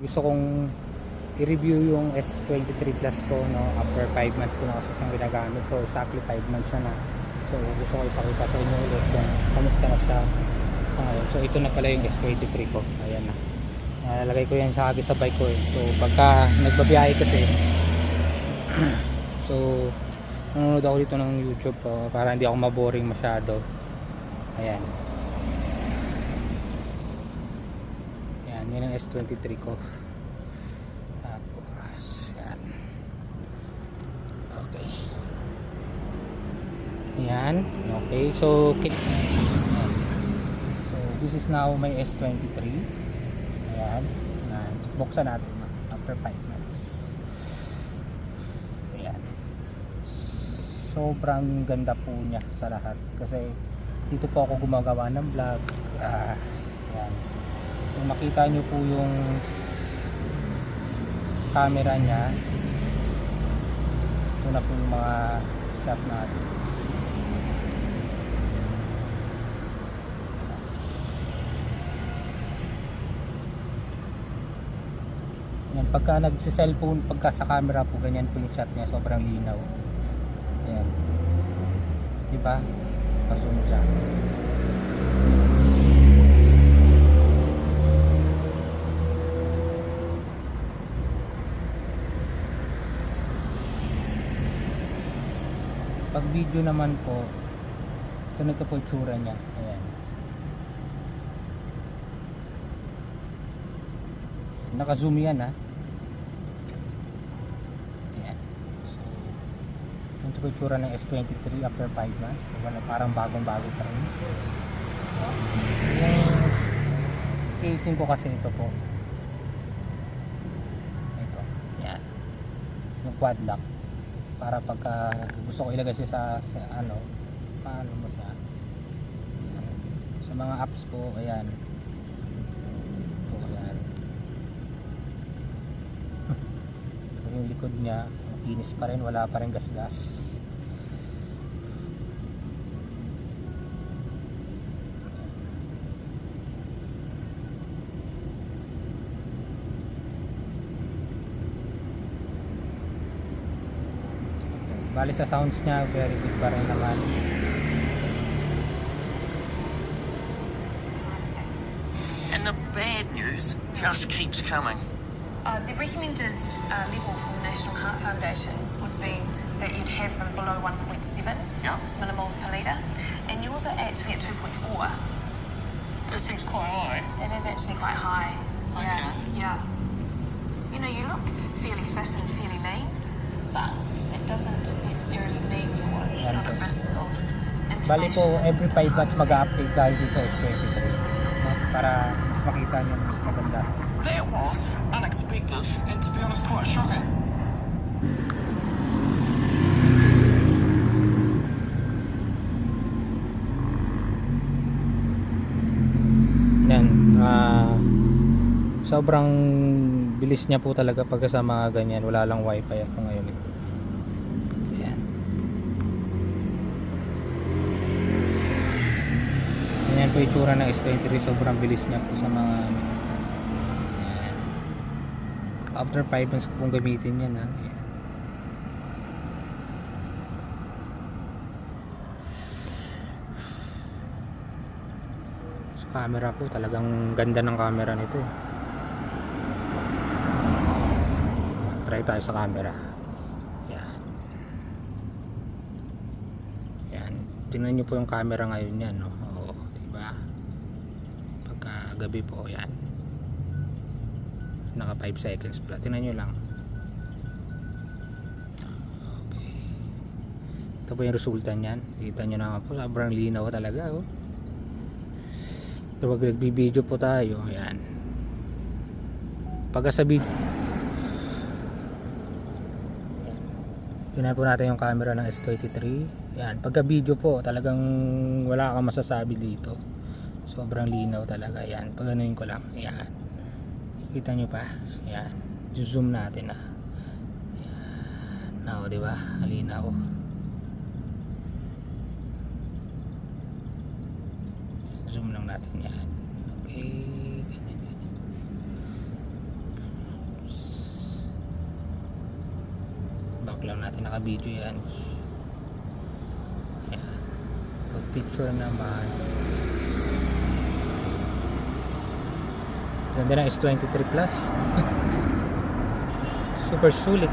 Gusto kong i-review yung S23 Plus ko, no, after 5 months ko na kasi siyang ginagamit. So exactly 5 months siya na. So gusto ko ipakita sa inyo ulit kung kamusta na siya sa ngayon. So ito na pala yung S23 ko. Ayan na. Nalalagay ko yan sa sa bike ko eh. So pagka nagbabiyahe kasi so nanonood ako dito ng YouTube para hindi ako maboring masyado. Ayan. Ayan, yan ang S23 ko. Tapos yan. Okay. Ayan. Okay. So this is now my S23. Ayan. Buksan natin after 5 months. Ayan. Sobrang ganda po niya sa lahat kasi dito po ako gumagawa ng vlog. Ayan. Kung makita nyo po yung camera niya, ito na po yung mga shot natin. Yan, pagka nagsi-cellphone, pagka sa camera po, ganyan po yung shot niya, sobrang linaw. Ayan. Diba? Zoom siya. Pag video naman po, ganito po itsura niya. Ayan. Naka-zoom yan ha. Ayan. So, ganito po itsura ng S23 after 5 months. Wala, parang bagong-bago pa rin. Yung casing ko kasi ito po. Ito. Ayan. Yung quad lock. Para pagka gusto ko ilagay siya sa ano, paano mo siya. Ayan. Sa mga apps po, ayan. Yung likod niya inis pa rin, wala pa rin gas-gas. Bali sa sounds niya very good pa rin naman. And the bad news just keeps coming. The recommended level from the National Heart Foundation would be that you'd have them below 1.7 millimoles per litre, and yours are actually at 2.4. That seems quite high. That is actually quite high. Okay. Yeah. You know, you look fairly fit and fairly lean, but it doesn't necessarily mean you're not at risk of Bali inflammation. po, every 5 months mag-update tayo dito sa S23, no? Para mas makita nyo mas maganda. That was unexpected and to be honest quite shocking. Yan, sobrang bilis niya po talaga pagka sa mga ganyan, wala lang wifi ako ngayon eh. Yan. Ganyan po itsura ng S23, sobrang bilis niya po sa mga yan. After 5 months ko pong gamitin yan ha. Yan. Camera po, talagang ganda ng camera nito eh. Try tayo sa camera. Yan. Yan. Tingnan nyo po yung camera ngayon yan, no? Oo, diba? Pagka gabi po, yan. Naka 5 seconds pala. Tingnan nyo lang. Okay. Ito po yung resulta nyan. Kita nyo naman po, sobrang linaw talaga, oh. Pag nagbibideo po tayo, ayan, pagka sa video, tingnan po natin yung camera ng S23. Ayan, pagka video po talagang wala kang masasabi dito, sobrang linaw talaga. Ayan, pag ganuin ko lang, ayan, kita nyo pa, ayan, zoom natin na, ayan, now diba, halinaw. Zoom lang natin yan. Okay, ganyan. check lang natin, naka video yan. Yan, pag picture naman, ganda ng S23 Plus. Super sulit.